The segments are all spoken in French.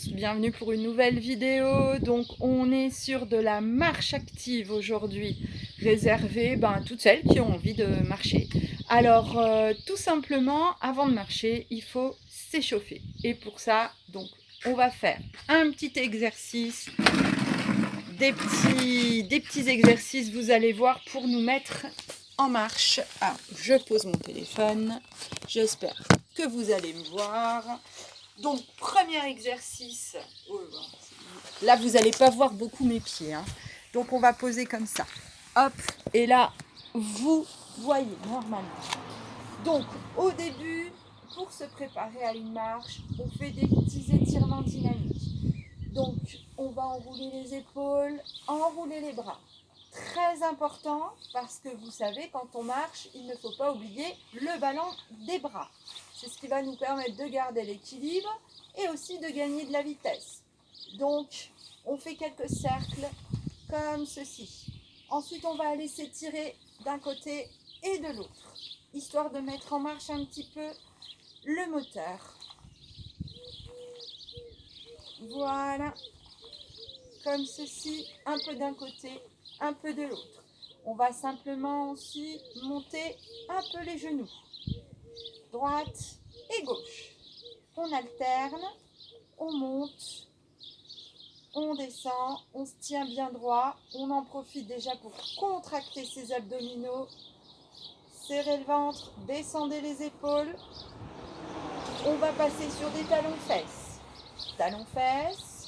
tous, bienvenue pour une nouvelle vidéo. Donc on est sur de la marche active aujourd'hui, réservée à toutes celles qui ont envie de marcher. Alors tout simplement, avant de marcher, il faut s'échauffer. Et pour ça, donc on va faire un petit exercice, des petits exercices, vous allez voir, pour nous mettre en marche. Alors, je pose mon téléphone, j'espère que vous allez me voir. Donc, premier exercice. Là, vous n'allez pas voir beaucoup mes pieds, hein. Donc, on va poser comme ça. Hop, et là, vous voyez normalement. Donc, au début, pour se préparer à une marche, on fait des petits étirements dynamiques. Donc, on va enrouler les épaules, enrouler les bras. Très important, parce que vous savez, quand on marche, il ne faut pas oublier le ballon des bras. C'est ce qui va nous permettre de garder l'équilibre et aussi de gagner de la vitesse. Donc, on fait quelques cercles comme ceci. Ensuite, on va aller s'étirer d'un côté et de l'autre, histoire de mettre en marche un petit peu le moteur. Voilà, comme ceci, un peu d'un côté, un peu de l'autre. On va simplement aussi monter un peu les genoux, droite et gauche. On alterne, on monte, on descend, on se tient bien droit. On en profite déjà pour contracter ses abdominaux, serrer le ventre, descendez les épaules. On va passer sur des talons-fesses. Talons-fesses,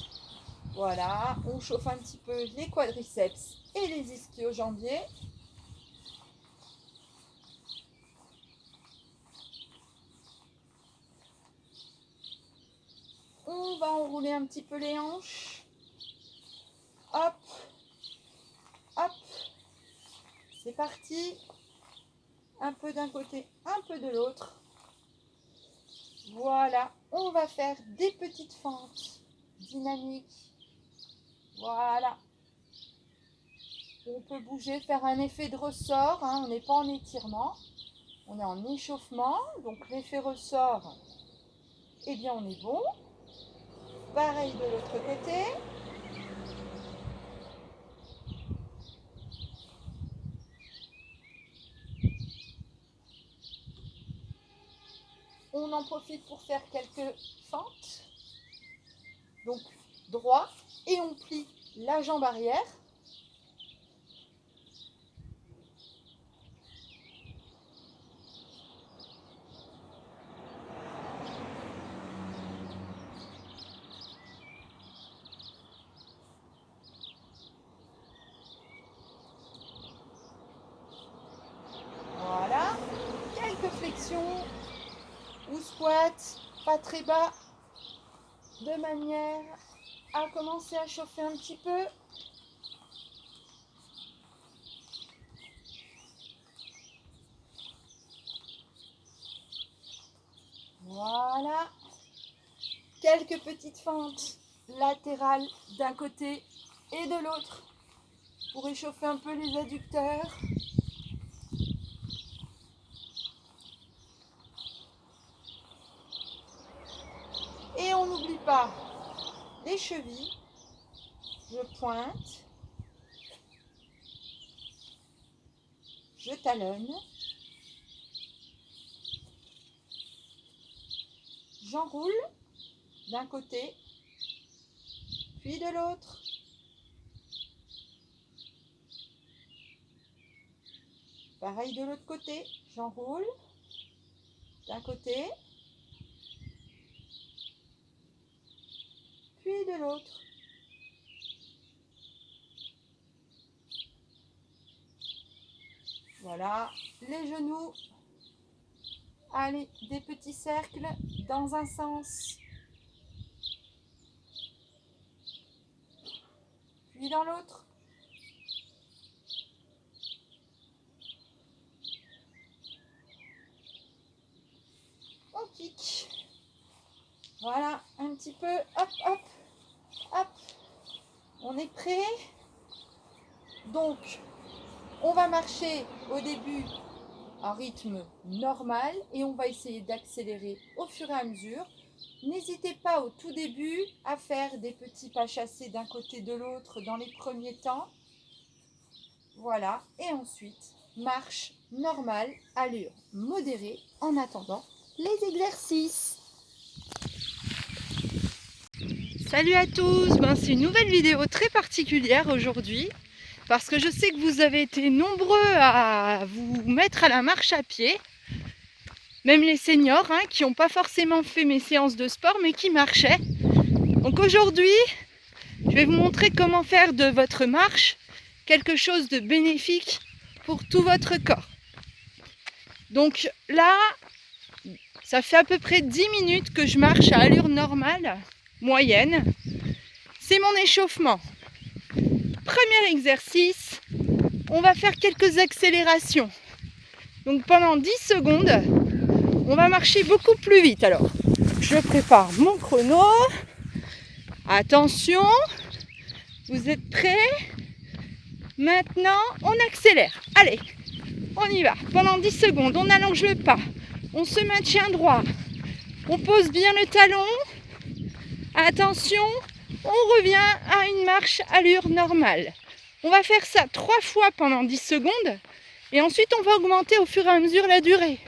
voilà, on chauffe un petit peu les quadriceps et les ischio-jambiers. On va enrouler un petit peu les hanches. Hop, hop, c'est parti. Un peu d'un côté, un peu de l'autre. Voilà, on va faire des petites fentes dynamiques. Voilà. On peut bouger, faire un effet de ressort, hein. On n'est pas en étirement, on est en échauffement. Donc l'effet ressort, eh bien on est bon. Pareil de l'autre côté. On en profite pour faire quelques fentes. Donc droit, et on plie la jambe arrière. Voilà, quelques flexions ou squats, pas très bas, de manière à commencer à chauffer un petit peu. Voilà, quelques petites fentes latérales d'un côté et de l'autre pour échauffer un peu les adducteurs. Et on n'oublie pas les chevilles. Je pointe, je talonne, j'enroule d'un côté, puis de l'autre. Pareil de l'autre côté, j'enroule d'un côté, puis de l'autre. Voilà, les genoux. Allez, des petits cercles dans un sens, puis dans l'autre. On kick. Voilà, un petit peu, hop, hop, hop. On est prêt. Donc, on va marcher au début en rythme normal et on va essayer d'accélérer au fur et à mesure N'hésitez pas au tout début à faire des petits pas chassés d'un côté de l'autre dans les premiers temps. Voilà, et ensuite, marche normale, allure modérée en attendant les exercices. Salut à tous, c'est une nouvelle vidéo très particulière aujourd'hui parce que je sais que vous avez été nombreux à vous mettre à la marche à pied, même les seniors qui n'ont pas forcément fait mes séances de sport mais qui marchaient. Donc aujourd'hui, je vais vous montrer comment faire de votre marche quelque chose de bénéfique pour tout votre corps. Donc là, ça fait à peu près 10 minutes que je marche à allure normale, moyenne. C'est mon échauffement. Premier exercice, on va faire quelques accélérations. Donc pendant 10 secondes, on va marcher beaucoup plus vite. Alors, je prépare mon chrono. Attention, vous êtes prêts? Maintenant, on accélère. Allez, on y va. Pendant 10 secondes, on allonge le pas. On se maintient droit. On pose bien le talon. Attention, on revient à une marche allure normale. On va faire ça 3 fois pendant 10 secondes. Et ensuite, on va augmenter au fur et à mesure la durée.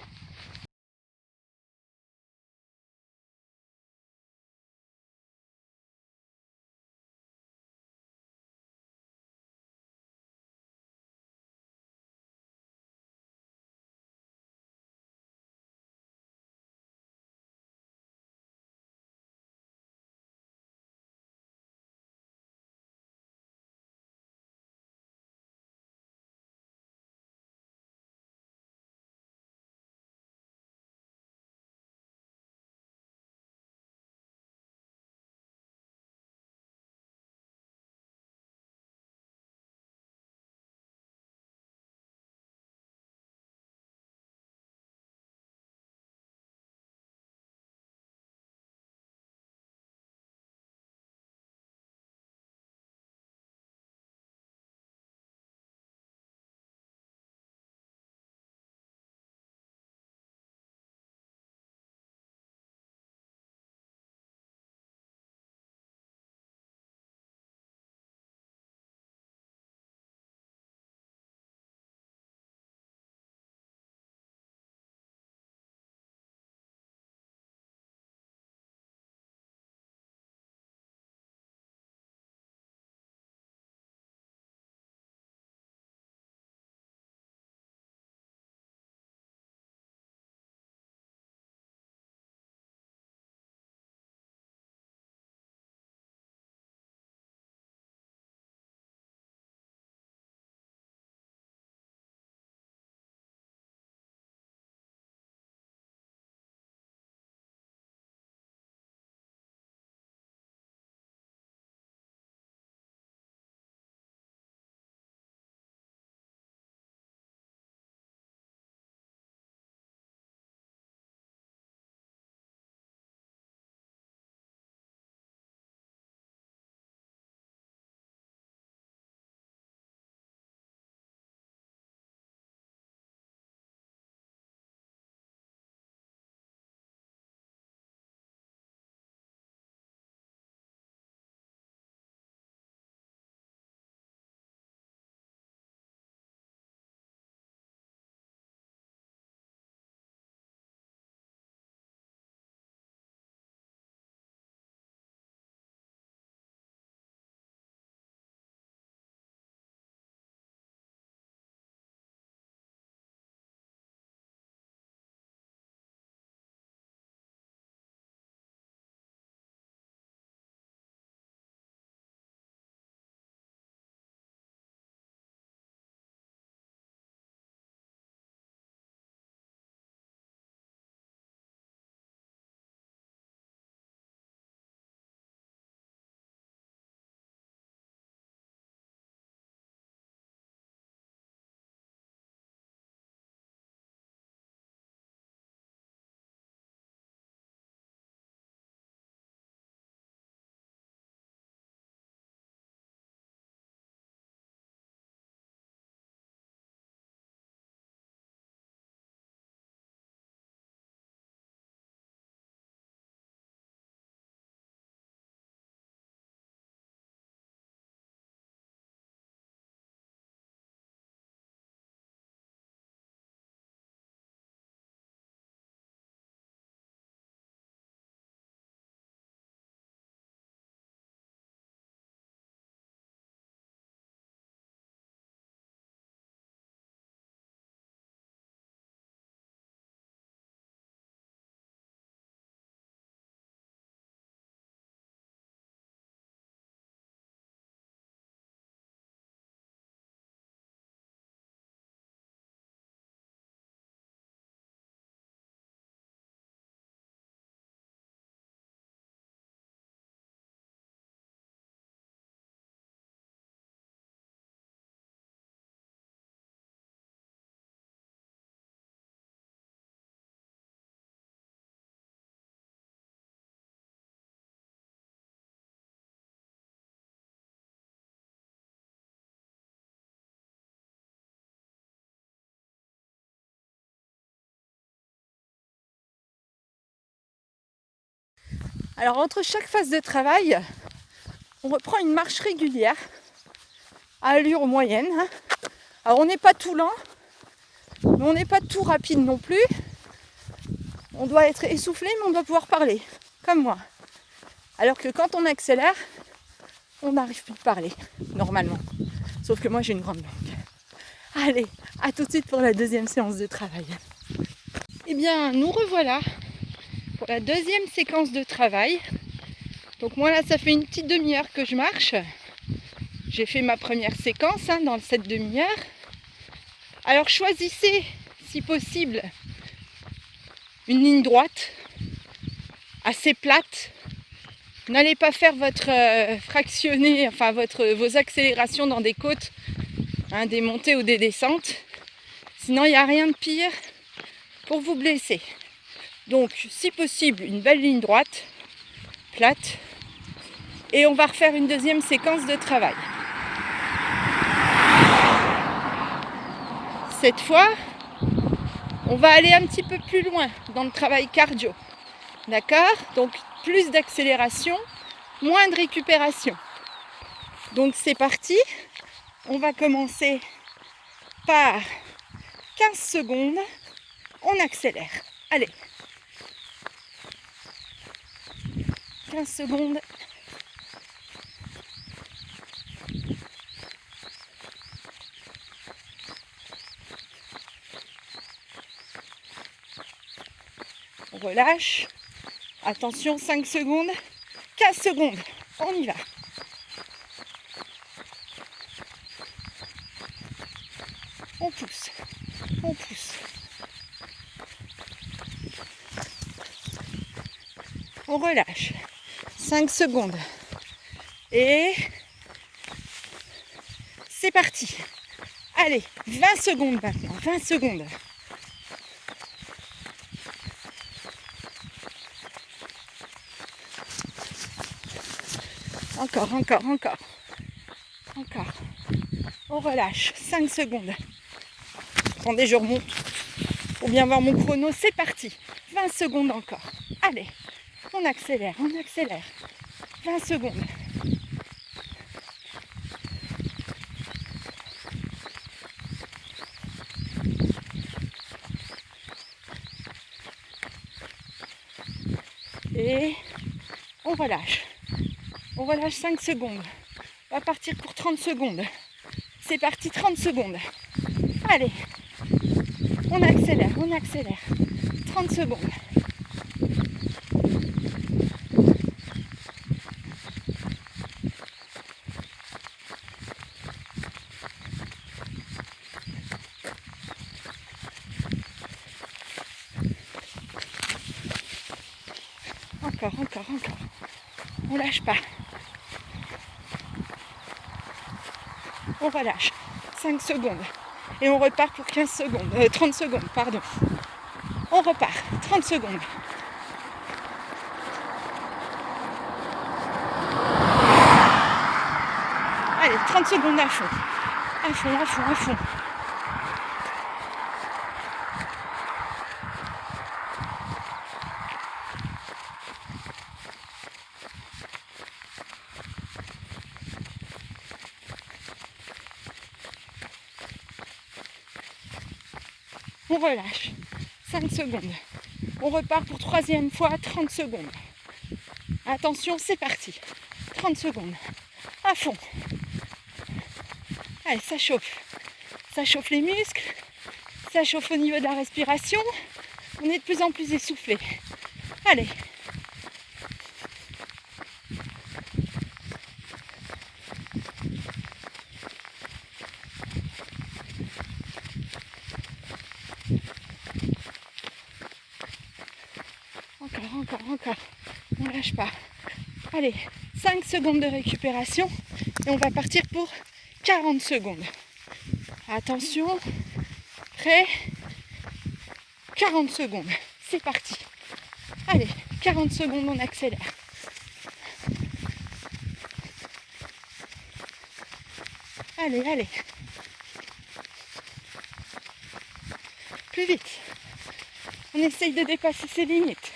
Alors entre chaque phase de travail, on reprend une marche régulière à allure moyenne. Alors on n'est pas tout lent, mais on n'est pas tout rapide non plus. On doit être essoufflé, mais on doit pouvoir parler, comme moi. Alors que quand on accélère, on n'arrive plus à parler, normalement. Sauf que moi j'ai une grande langue. Allez, à tout de suite pour la deuxième séance de travail. Eh bien, nous revoilà pour la deuxième séquence de travail. Donc moi là, ça fait une petite demi-heure que je marche. J'ai fait ma première séquence dans cette demi-heure. Alors choisissez, si possible, une ligne droite, assez plate. N'allez pas faire votre fractionné, enfin vos accélérations dans des côtes, des montées ou des descentes. Sinon, il n'y a rien de pire pour vous blesser. Donc, si possible, une belle ligne droite, plate. Et on va refaire une deuxième séquence de travail. Cette fois, on va aller un petit peu plus loin dans le travail cardio. D'accord? Donc, plus d'accélération, moins de récupération. Donc, c'est parti. On va commencer par 15 secondes. On accélère. Allez. 15 secondes. On relâche. Attention, 5 secondes. 15 secondes. On y va. On pousse. On pousse. On relâche. 5 secondes. Et c'est parti. Allez, 20 secondes maintenant. 20 secondes. Encore. On relâche. 5 secondes. Attendez, je remonte pour bien voir mon chrono. C'est parti. 20 secondes encore. Allez, on accélère. 20 secondes. Et on relâche. On relâche 5 secondes. On va partir pour 30 secondes. C'est parti, 30 secondes. Allez, on accélère. 30 secondes. Encore. On lâche pas. On relâche. 5 secondes. Et on repart pour 15 secondes. 30 secondes, pardon. On repart. 30 secondes. Allez, 30 secondes à fond. À fond. On relâche. 5 secondes. On repart pour troisième fois, 30 secondes. Attention, c'est parti. 30 secondes. À fond. Allez, ça chauffe. Ça chauffe les muscles. Ça chauffe au niveau de la respiration. On est de plus en plus essoufflé. Allez. Encore. On lâche pas. Allez, 5 secondes de récupération et on va partir pour 40 secondes. Attention, prêt, 40 secondes. C'est parti. Allez, 40 secondes, on accélère. Allez. Plus vite. On essaye de dépasser ses limites.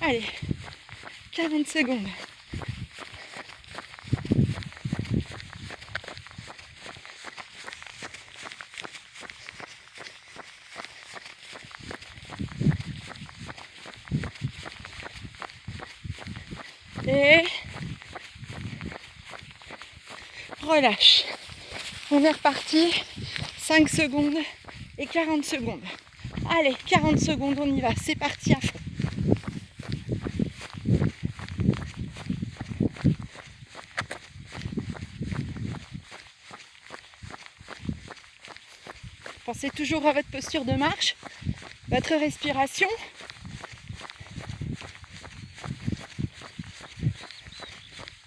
Allez, 40 secondes. Et relâche. On est reparti. 5 secondes et 40 secondes. Allez, 40 secondes, on y va. C'est parti à fond. Pensez toujours à votre posture de marche, votre respiration.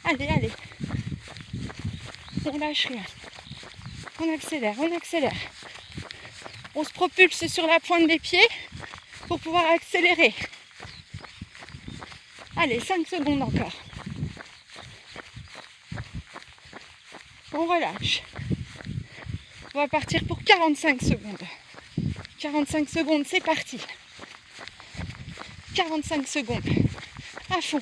Allez, allez. On lâche rien. On accélère, on accélère. On se propulse sur la pointe des pieds pour pouvoir accélérer. Allez, 5 secondes encore. On relâche. On va partir pour 45 secondes. 45 secondes, c'est parti. 45 secondes. À fond.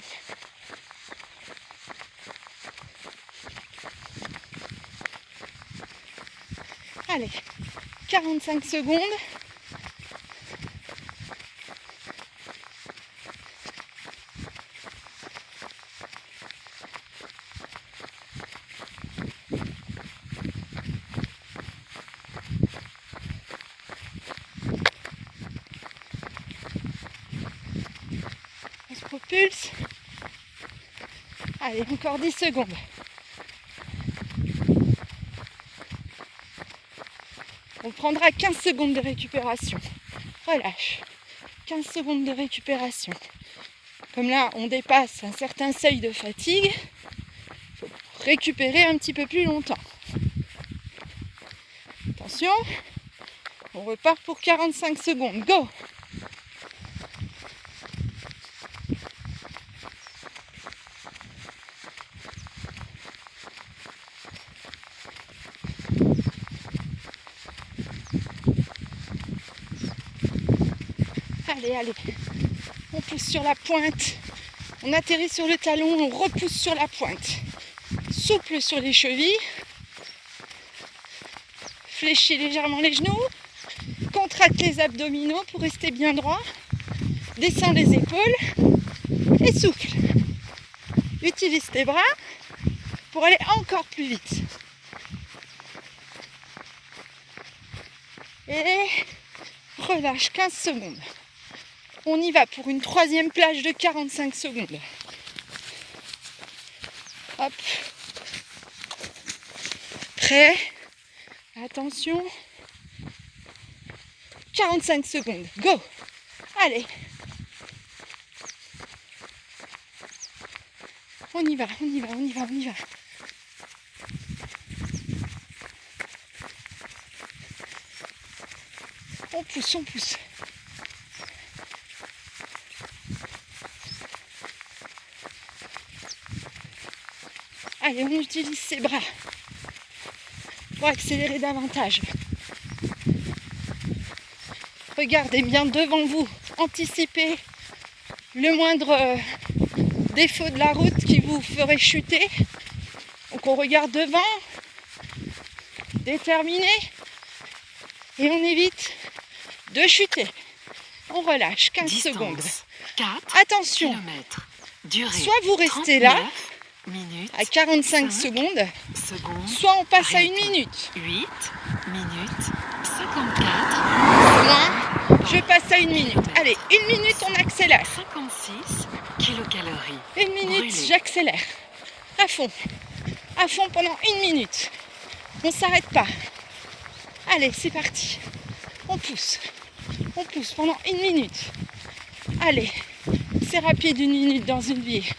Allez, 45 secondes. On se propulse. Allez, encore 10 secondes. On prendra 15 secondes de récupération. Relâche. 15 secondes de récupération. Comme là, on dépasse un certain seuil de fatigue, il faut récupérer un petit peu plus longtemps. Attention, on repart pour 45 secondes. Go! Allez, allez. On pousse sur la pointe. On atterrit sur le talon, on repousse sur la pointe. Souple sur les chevilles. Fléchis légèrement les genoux. Contracte les abdominaux pour rester bien droit. Descends les épaules. Et souffle. Utilise tes bras pour aller encore plus vite. Et relâche 15 secondes. On y va pour une troisième plage de 45 secondes. Hop. Prêt. Attention. 45 secondes. Go. Allez. On y va, on y va, on y va, on y va. On pousse, on pousse. Allez, on utilise ses bras pour accélérer davantage. Regardez bien devant vous, anticipez le moindre défaut de la route qui vous ferait chuter. Donc on regarde devant, déterminé, et on évite de chuter. On relâche 15 secondes. 4 Attention, kilomètres. Durée soit vous restez là minutes, à 45 secondes, soit on passe à 1 minute. 8 minutes 54. Moi, je passe à 1 minute. Allez, 1 minute, on accélère. 56 kilocalories. 1 minute, brûlées. j'accélère. À fond pendant 1 minute. On ne s'arrête pas. Allez, c'est parti. On pousse pendant 1 minute. Allez, c'est rapide 1 minute dans une vie.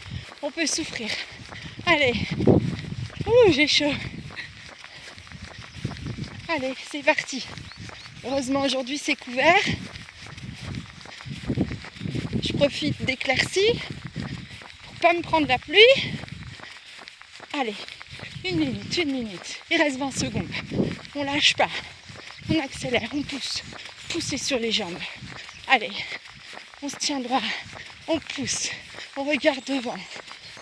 On peut souffrir. Allez. Ouh, j'ai chaud. Allez, c'est parti. Heureusement, aujourd'hui, c'est couvert. Je profite d'éclaircies pour pas me prendre la pluie. Allez, 1 minute, 1 minute. Il reste 20 secondes. On lâche pas. On accélère, on pousse. Poussez sur les jambes. Allez, on se tient droit. On pousse, on regarde devant,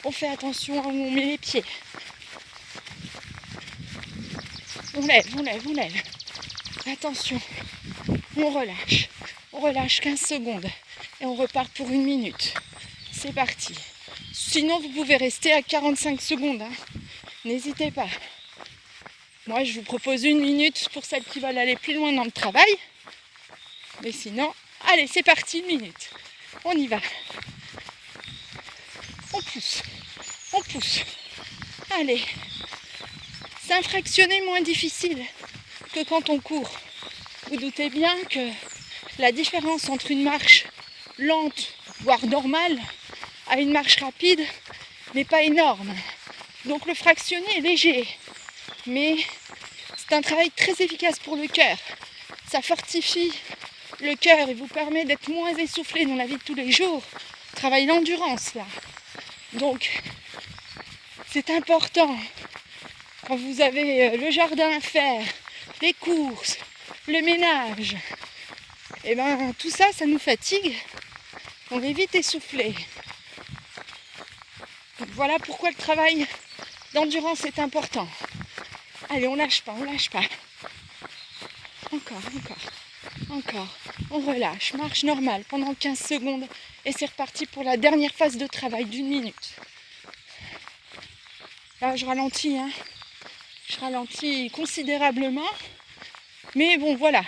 on fait attention à où on met les pieds. On lève, on lève, on lève. Attention, on relâche 15 secondes et on repart pour 1 minute. C'est parti. Sinon, vous pouvez rester à 45 secondes. Hein. N'hésitez pas. Moi, je vous propose 1 minute pour celles qui veulent aller plus loin dans le travail. Mais sinon, allez, c'est parti, 1 minute. On y va. On pousse. On pousse. Allez. C'est un fractionné moins difficile que quand on court. Vous doutez bien que la différence entre une marche lente, voire normale, à une marche rapide n'est pas énorme. Donc le fractionné est léger. Mais c'est un travail très efficace pour le cœur. Ça fortifie le cœur et vous permet d'être moins essoufflé dans la vie de tous les jours. Travail d'endurance là. Donc c'est important quand vous avez le jardin à faire, les courses, le ménage. Et ben tout ça, ça nous fatigue. On est vite essoufflé. Donc voilà pourquoi le travail d'endurance est important. Allez, on lâche pas, on lâche pas. Encore, encore, encore. On relâche, marche normale pendant 15 secondes et c'est reparti pour la dernière phase de travail d'1 minute. Là, je ralentis, hein. Je ralentis considérablement. Mais bon, voilà.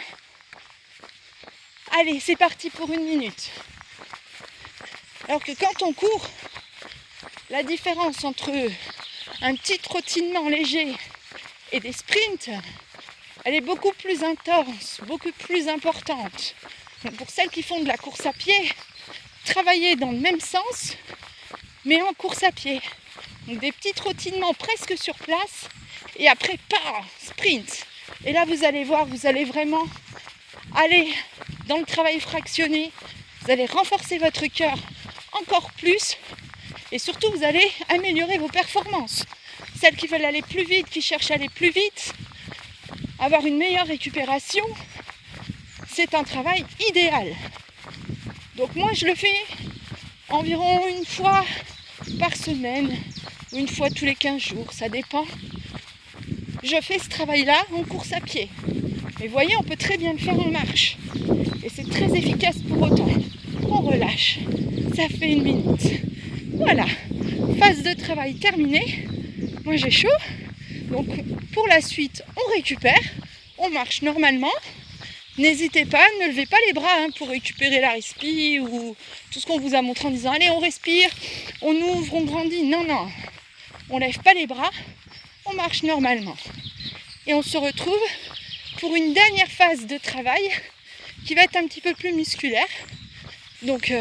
Allez, c'est parti pour 1 minute. Alors que quand on court, la différence entre un petit trottinement léger et des sprints, elle est beaucoup plus intense, beaucoup plus importante. Donc pour celles qui font de la course à pied, travaillez dans le même sens, mais en course à pied. Donc des petits trottinements presque sur place, et après, sprint. Et là, vous allez voir, vous allez vraiment aller dans le travail fractionné, vous allez renforcer votre cœur encore plus, et surtout, vous allez améliorer vos performances. Celles qui veulent aller plus vite, qui cherchent à aller plus vite, avoir une meilleure récupération, c'est un travail idéal. Donc moi, je le fais environ 1 fois par semaine, ou 1 fois tous les 15 jours, ça dépend. Je fais ce travail-là en course à pied. Mais vous voyez, on peut très bien le faire en marche. Et c'est très efficace pour autant. On relâche. Ça fait 1 minute. Voilà. Phase de travail terminée. Moi, j'ai chaud. Donc, pour la suite, on récupère. On marche normalement. N'hésitez pas, ne levez pas les bras hein, pour récupérer la respi ou tout ce qu'on vous a montré en disant allez, on respire, on ouvre, on grandit. Non, non. On lève pas les bras. On marche normalement. Et on se retrouve pour une dernière phase de travail qui va être un petit peu plus musculaire. Donc,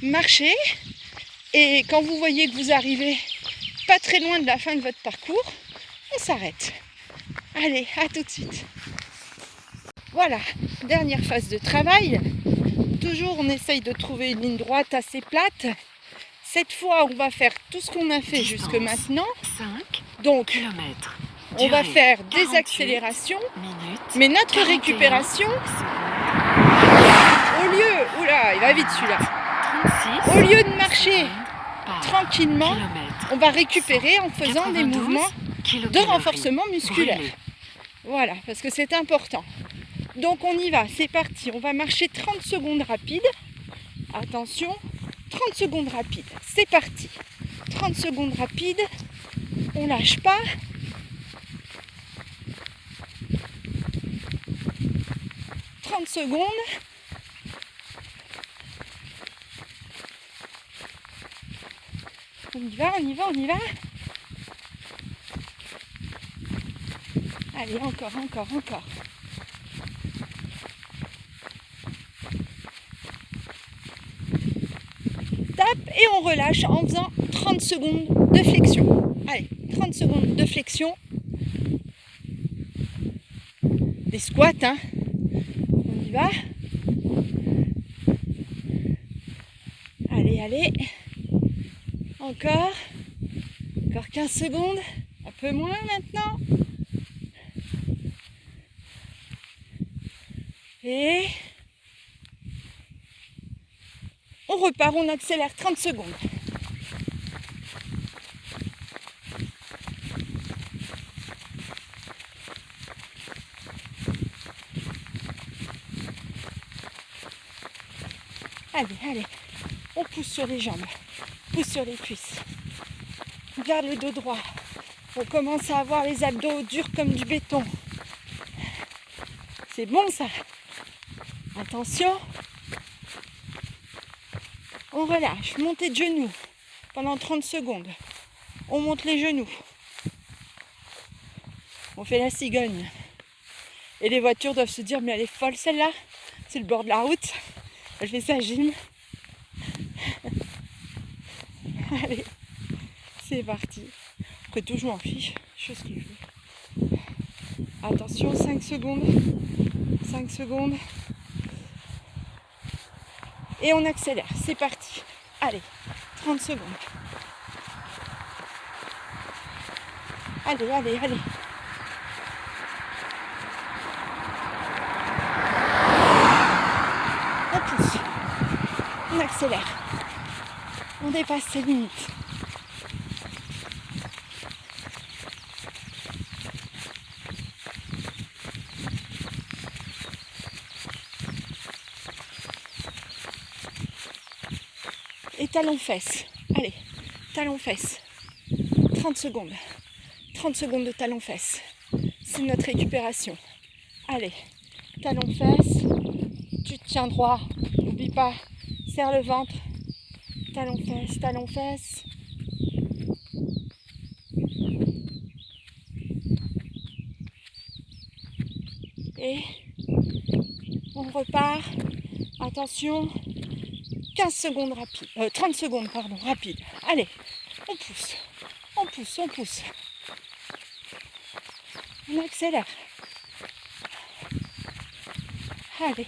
marchez. Et quand vous voyez que vous arrivez pas très loin de la fin de votre parcours, on s'arrête. Allez, à tout de suite. Voilà, dernière phase de travail. Toujours, on essaye de trouver une ligne droite assez plate. Cette fois, on va faire tout ce qu'on a fait jusque maintenant. 5 Donc, km. on va Durée, faire des 48 accélérations. minutes, Mais notre 41 récupération, secondes, au lieu... Oula, il va vite celui-là. 36 Au lieu de marcher secondes par tranquillement, kilomètre. on va récupérer en faisant des 92 mouvements de kilocalories renforcement musculaire. brûlées. Voilà, parce que c'est important. Donc on y va, c'est parti. On va marcher 30 secondes rapides. Attention, 30 secondes rapides. C'est parti. 30 secondes rapides. On lâche pas. « 30 secondes. On y va, on y va, on y va. Allez, encore, encore, encore. Tape et on relâche en faisant 30 secondes de flexion. Allez, 30 secondes de flexion. Des squats, hein. On y va. Allez, allez. Encore. Encore 15 secondes. Un peu moins maintenant. Et On repart, on accélère 30 secondes. Allez, allez, on pousse sur les jambes, pousse sur les cuisses. Garde le dos droit. On commence à avoir les abdos durs comme du béton. C'est bon ça. Attention. On relâche, montée de genoux pendant 30 secondes. On monte les genoux. On fait la cigogne. Et les voitures doivent se dire, mais elle est folle celle-là. C'est le bord de la route. Elle fait sa gym. Allez, c'est parti. Après tout, je m'en fiche. Je fais ce que je veux. Attention, 5 secondes. 5 secondes. Et on accélère. C'est parti. Allez, 30 secondes. Allez, allez, allez. On pousse. On accélère. On dépasse ses limites. Et talons-fesses. Allez, talons-fesses. 30 secondes. 30 secondes de talons-fesses. C'est notre récupération. Allez, talons-fesses. Tu te tiens droit. N'oublie pas. Serre le ventre. Talons-fesses, talons-fesses. Et on repart. Attention. 15 secondes rapide. 30 secondes, pardon, rapide. Allez, on pousse. On pousse, on pousse. On accélère. Allez.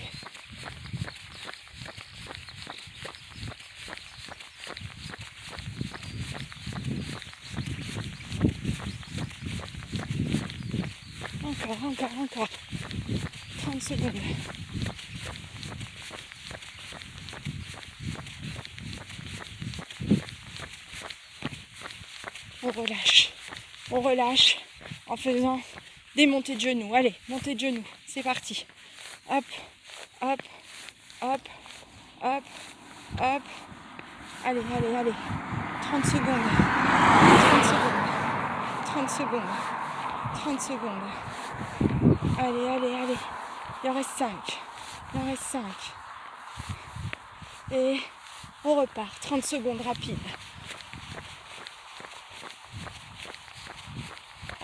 Encore. 30 secondes. On relâche en faisant des montées de genoux. Allez, montée de genoux, c'est parti. Hop, hop, hop, hop, hop. Allez. 30 secondes. 30 secondes. 30 secondes. Allez. Il en reste 5. Et on repart. 30 secondes rapide.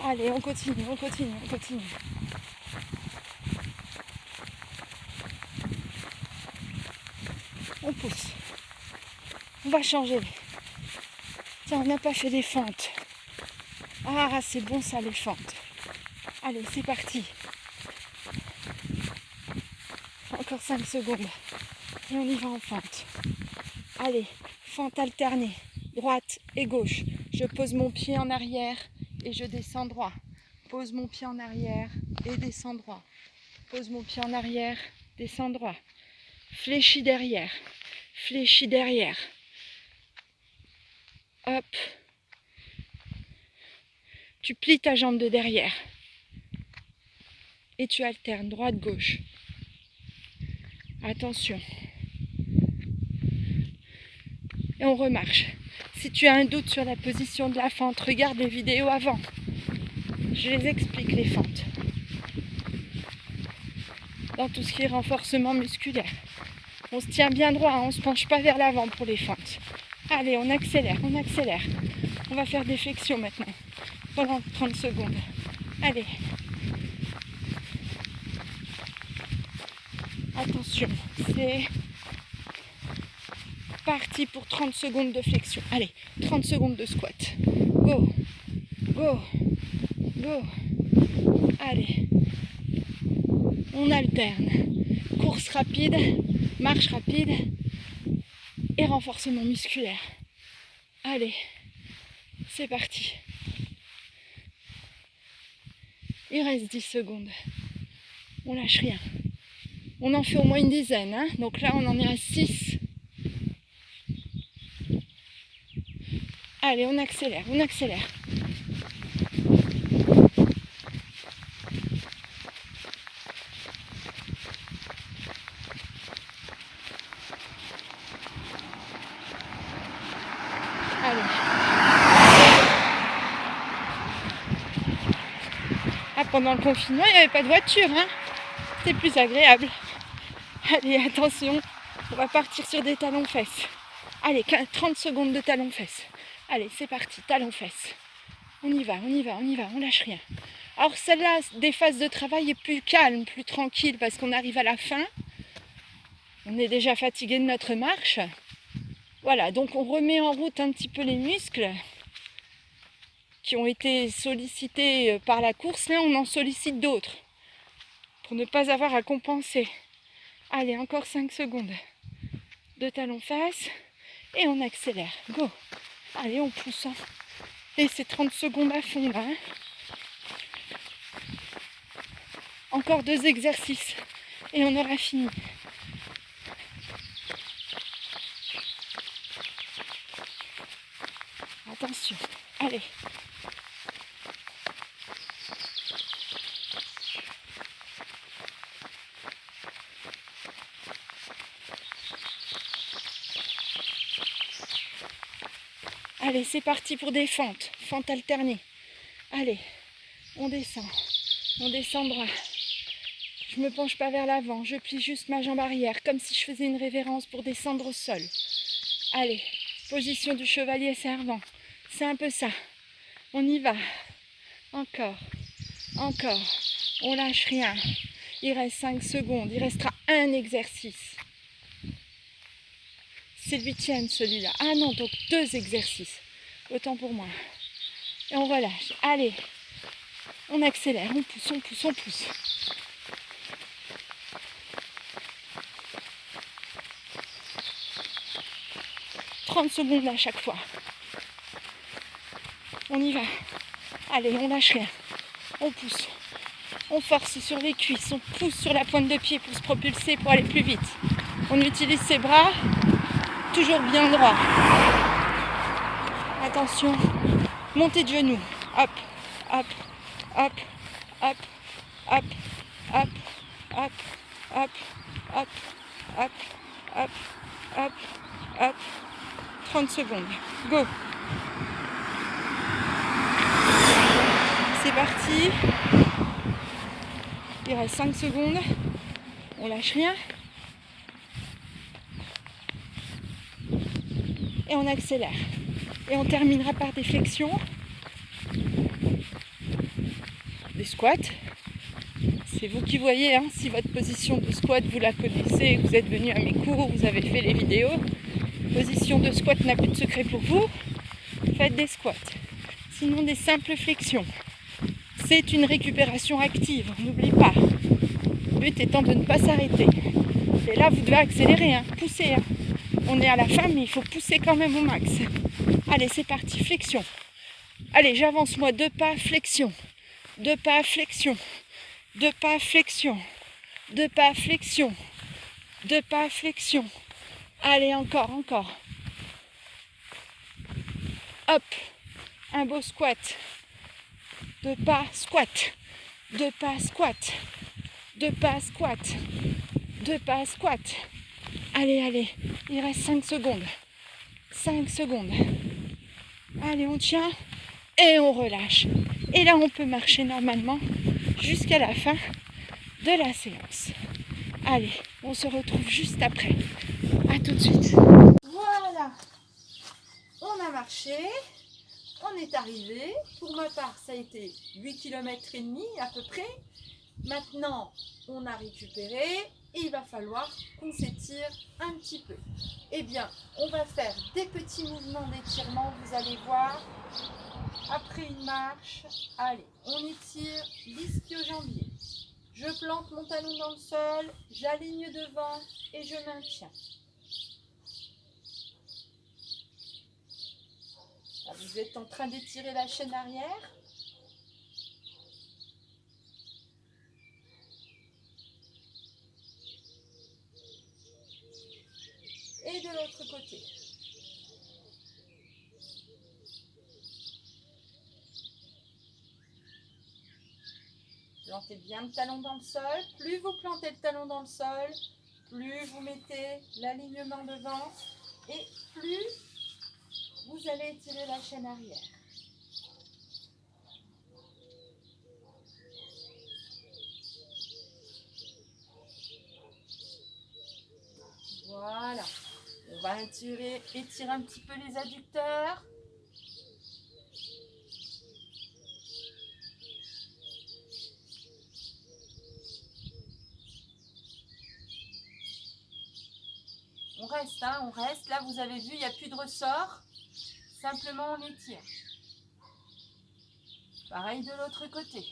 Allez, on continue. On pousse. On va changer. Tiens, on n'a pas fait les fentes. Ah, c'est bon ça, les fentes. Allez, c'est parti. Encore 5 secondes. Et on y va en fente. Allez, fente alternée. Droite et gauche. Je pose mon pied en arrière et je descends droit. Pose mon pied en arrière et descends droit. Pose mon pied en arrière, descends droit. Fléchis derrière. Hop. Tu plies ta jambe de derrière. Et tu alternes droite-gauche. Attention. Et on remarche. Si tu as un doute sur la position de la fente, regarde les vidéos avant. Je les explique, les fentes. Dans tout ce qui est renforcement musculaire. On se tient bien droit, on ne se penche pas vers l'avant pour les fentes. Allez, on accélère. On va faire des flexions maintenant. Pendant 30 secondes. Allez. Attention, c'est parti pour 30 secondes de flexion. Allez, 30 secondes de squat. Go. Allez. On alterne. Course rapide, marche rapide et renforcement musculaire. Allez, c'est parti. Il reste 10 secondes. On lâche rien. On en fait au moins une dizaine. Hein, donc là, on en est à 6. Allez, on accélère, on accélère. Allez. Ah, pendant le confinement, il n'y avait pas de voiture, hein. C'est plus agréable. Allez, attention, on va partir sur des talons-fesses. Allez, 30 secondes de talons-fesses. Allez, c'est parti, talons-fesses. On y va, on y va, on y va, on lâche rien. Alors celle-là, des phases de travail est plus calme, plus tranquille, parce qu'on arrive à la fin. On est déjà fatigué de notre marche. Voilà, donc on remet en route un petit peu les muscles qui ont été sollicités par la course. Là, on en sollicite d'autres pour ne pas avoir à compenser. Allez, encore 5 secondes de talons-fesses et on accélère. Go! Allez, on pousse. Hein. Et c'est 30 secondes à fond là. Hein. Encore 2 exercices et on aura fini. Attention, allez. Allez, c'est parti pour des fentes alternées. Allez, on descend droit. Je me penche pas vers l'avant, je plie juste ma jambe arrière, comme si je faisais une révérence pour descendre au sol. Allez, position du chevalier servant. C'est un peu ça. On y va. Encore. On lâche rien. Il reste 5 secondes. Il restera un exercice. C'est le 8e celui-là. Ah non, donc 2 exercices. Autant pour moi. Et on relâche. Allez. On accélère. On pousse. 30 secondes à chaque fois. On y va. Allez, on lâche rien. On pousse. On force sur les cuisses. On pousse sur la pointe de pied pour se propulser, pour aller plus vite. On utilise ses bras. Toujours bien droit. Attention. Montée de genoux. Hop. Hop. 30 secondes. Go. C'est parti. Il reste 5 secondes. On lâche rien. Et on accélère. Et on terminera par des flexions. Des squats. C'est vous qui voyez, hein, si votre position de squat, vous la connaissez, vous êtes venu à mes cours, vous avez fait les vidéos. Position de squat n'a plus de secret pour vous. Faites des squats. Sinon des simples flexions. C'est une récupération active, n'oublie pas. Le but étant de ne pas s'arrêter. Et là, vous devez accélérer, hein, pousser. Hein. On est à la fin, mais il faut pousser quand même au max. Allez, c'est parti, flexion. Allez, j'avance moi, 2 pas, flexion. 2 pas, flexion. 2 pas, flexion. 2 pas, flexion. 2 pas, flexion. Allez, encore. Hop, un beau squat. 2 pas, squat. 2 pas, squat. 2 pas, squat. 2 pas, squat. Allez, il reste 5 secondes. 5 secondes. Allez, on tient et on relâche. Et là, on peut marcher normalement jusqu'à la fin de la séance. Allez, on se retrouve juste après. À tout de suite. Voilà, on a marché, on est arrivé. Pour ma part, ça a été 8 km et demi à peu près. Maintenant, on a récupéré et il va falloir qu'on s'étire un petit peu. Eh bien, on va faire des petits mouvements d'étirement, vous allez voir. Après une marche, allez, on étire l'ischio-jambier. Je plante mon talon dans le sol, j'aligne devant et je maintiens. Là, vous êtes en train d'étirer la chaîne arrière. Et de l'autre côté. Plantez bien le talon dans le sol. Plus vous plantez le talon dans le sol, plus vous mettez l'alignement devant et plus vous allez étirer la chaîne arrière. Voilà. On va étirer un petit peu les adducteurs. On reste, hein, on reste. Là, vous avez vu, il n'y a plus de ressort. Simplement, on étire. Pareil de l'autre côté.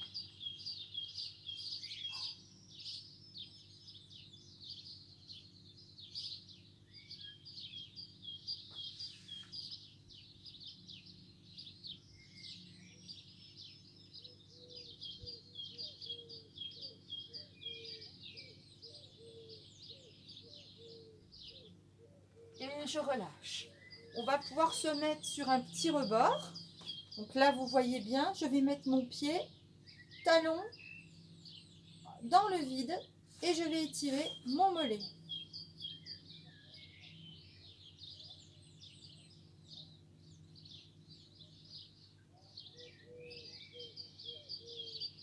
Et je relâche. On va pouvoir se mettre sur un petit rebord. Donc là, vous voyez bien, je vais mettre mon pied, talon, dans le vide et je vais étirer mon mollet.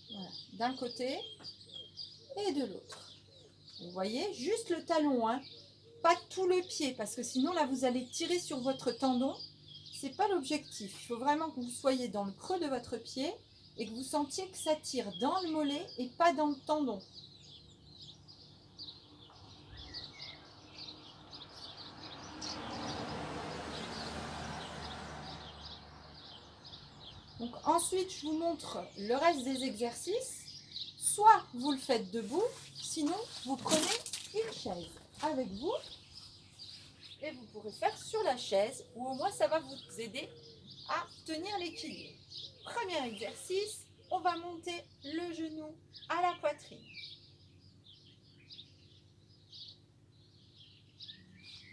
Voilà, d'un côté et de l'autre. Vous voyez, juste le talon, hein, pas tout le pied, parce que sinon là vous allez tirer sur votre tendon. C'est pas l'objectif. Il faut vraiment que vous soyez dans le creux de votre pied et que vous sentiez que ça tire dans le mollet et pas dans le tendon. Donc ensuite, je vous montre le reste des exercices. Soit vous le faites debout, sinon vous prenez une chaise avec vous et vous pourrez faire sur la chaise ou au moins ça va vous aider à tenir l'équilibre. Premier exercice, on va monter le genou à la poitrine.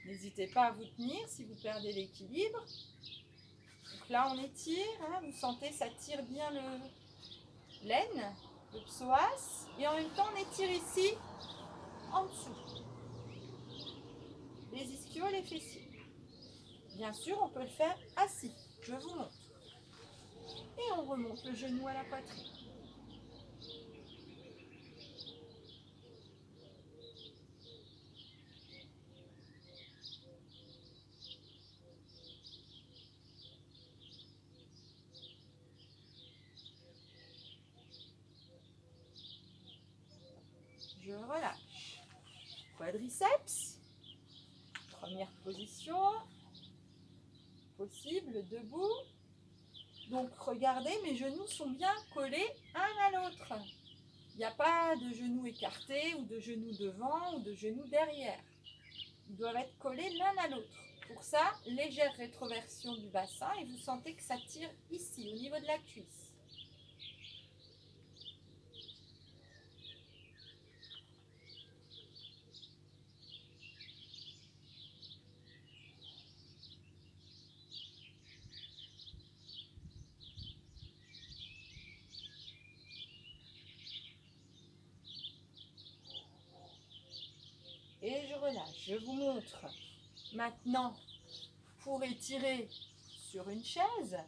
N'hésitez pas à vous tenir si vous perdez l'équilibre. Donc là, on étire, hein, vous sentez, ça tire bien l'aine, le psoas. Et en même temps, on étire ici, en dessous, les ischios, les fessiers. Bien sûr, on peut le faire assis. Je vous montre. Et on remonte le genou à la poitrine. Je relâche. Quadriceps. Première position. Possible, debout. Donc regardez, mes genoux sont bien collés un à l'autre. Il n'y a pas de genoux écartés ou de genoux devant ou de genoux derrière. Ils doivent être collés l'un à l'autre. Pour ça, légère rétroversion du bassin et vous sentez que ça tire ici, au niveau de la cuisse. Et je relâche. Je vous montre maintenant pour étirer sur une chaise.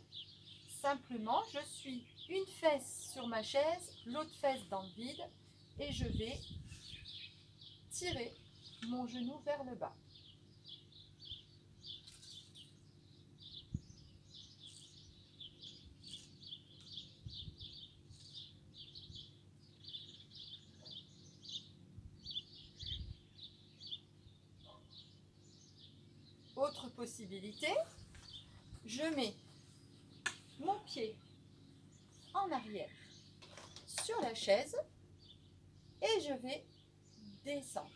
Simplement, je suis une fesse sur ma chaise, l'autre fesse dans le vide et je vais tirer mon genou vers le bas. Autre possibilité, je mets mon pied en arrière sur la chaise et je vais descendre.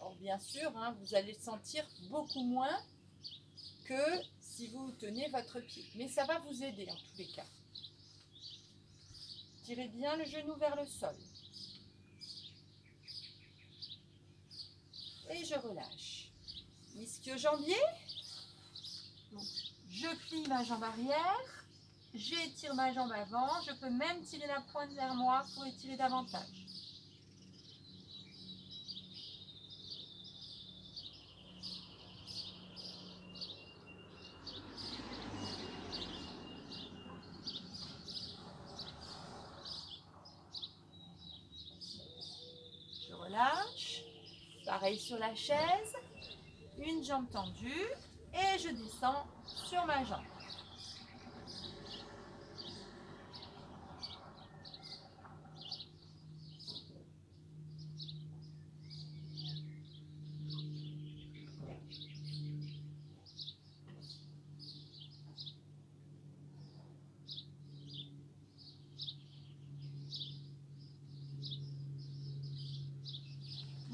Alors bien sûr, hein, vous allez le sentir beaucoup moins que si vous tenez votre pied, mais ça va vous aider en tous les cas. Tirez bien le genou vers le sol. Et je relâche. ischio-jambier. Donc, je plie ma jambe arrière, j'étire ma jambe avant, je peux même tirer la pointe vers moi pour étirer davantage. Je relâche, pareil sur la chaise, une jambe tendue et je descends sur ma jambe.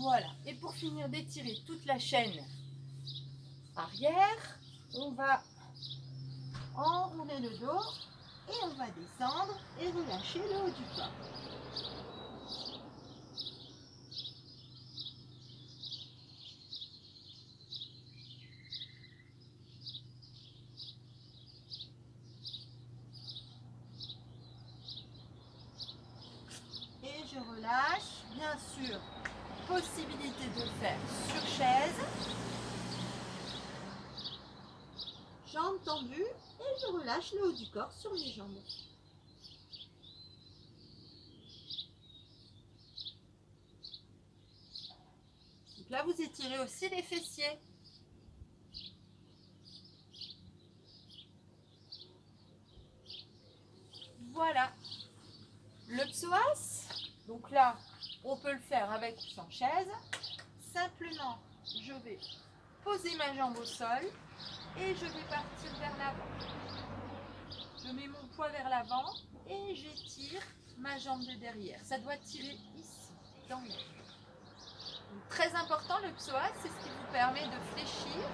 Voilà, et pour finir d'étirer toute la chaîne arrière, on va enrouler le dos et on va descendre et relâcher le haut du corps. Et je relâche, bien sûr, possibilité de faire sur chaise, jambes tendues et je relâche le haut du corps sur les jambes. Donc là, vous étirez aussi les fessiers. Voilà. Le psoas, donc là, on peut le faire avec ou sans chaise. Simplement, je vais poser ma jambe au sol et je vais partir vers l'avant. Je mets mon poids vers l'avant et j'étire ma jambe de derrière. Ça doit tirer ici, dans l'air. Très important, le psoas, c'est ce qui vous permet de fléchir.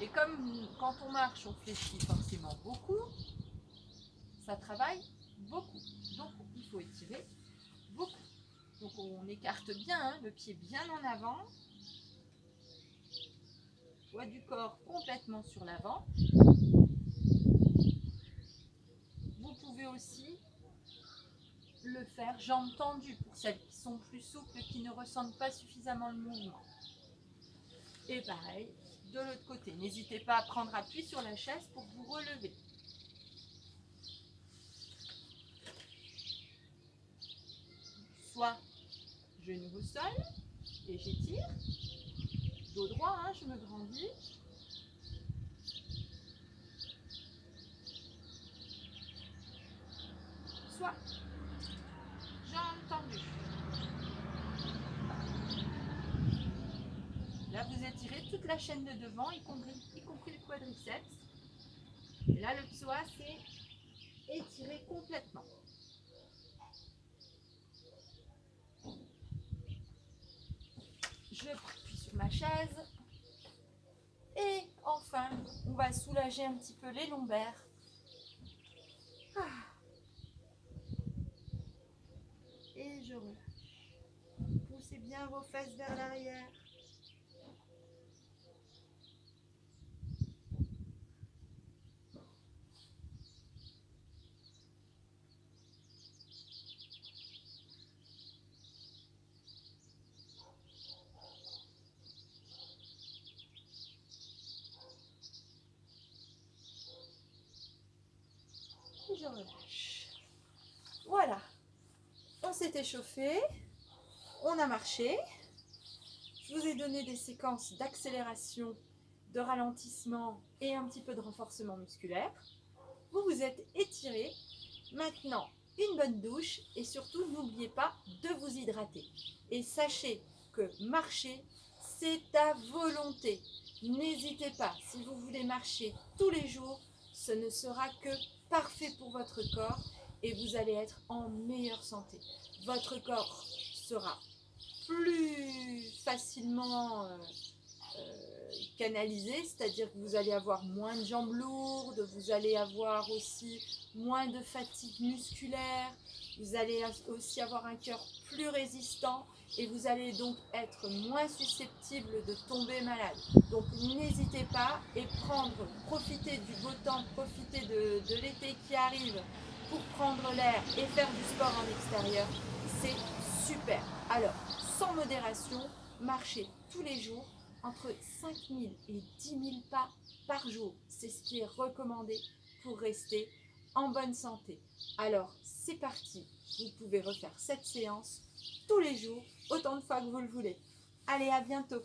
Et comme quand on marche, on fléchit forcément beaucoup, ça travaille beaucoup. Donc, il faut étirer beaucoup. Donc, on écarte bien, hein, le pied bien en avant. Poids du corps complètement sur l'avant. Vous pouvez aussi le faire jambes tendues pour celles qui sont plus souples, qui ne ressentent pas suffisamment le mouvement. Et pareil, de l'autre côté. N'hésitez pas à prendre appui sur la chaise pour vous relever. Soit genou au sol et j'étire. Dos droit, hein, je me grandis. Soit jambes tendues. Là, vous étirez toute la chaîne de devant, y compris le quadriceps. Et là, le psoas, c'est étiré complètement. Je appuie sur ma chaise. Et enfin, on va soulager un petit peu les lombaires. Et je relâche. Poussez bien vos fesses vers l'arrière. Et je relâche. Voilà. On s'est échauffé. On a marché. Je vous ai donné des séquences d'accélération, de ralentissement et un petit peu de renforcement musculaire. Vous vous êtes étiré. Maintenant, une bonne douche et surtout, n'oubliez pas de vous hydrater. Et sachez que marcher, c'est à volonté. N'hésitez pas, si vous voulez marcher tous les jours, ce ne sera que parfait pour votre corps et vous allez être en meilleure santé. Votre corps sera plus facilement canalisé, c'est-à-dire que vous allez avoir moins de jambes lourdes, vous allez avoir aussi moins de fatigue musculaire, vous allez aussi avoir un cœur plus résistant et vous allez donc être moins susceptible de tomber malade. Donc n'hésitez pas et profiter du beau temps, profiter de l'été qui arrive pour prendre l'air et faire du sport en extérieur, c'est super. Alors, sans modération, marchez tous les jours entre 5000 et 10 000 pas par jour. C'est ce qui est recommandé pour rester en bonne santé. Alors, c'est parti. Vous pouvez refaire cette séance tous les jours, autant de fois que vous le voulez. Allez, à bientôt.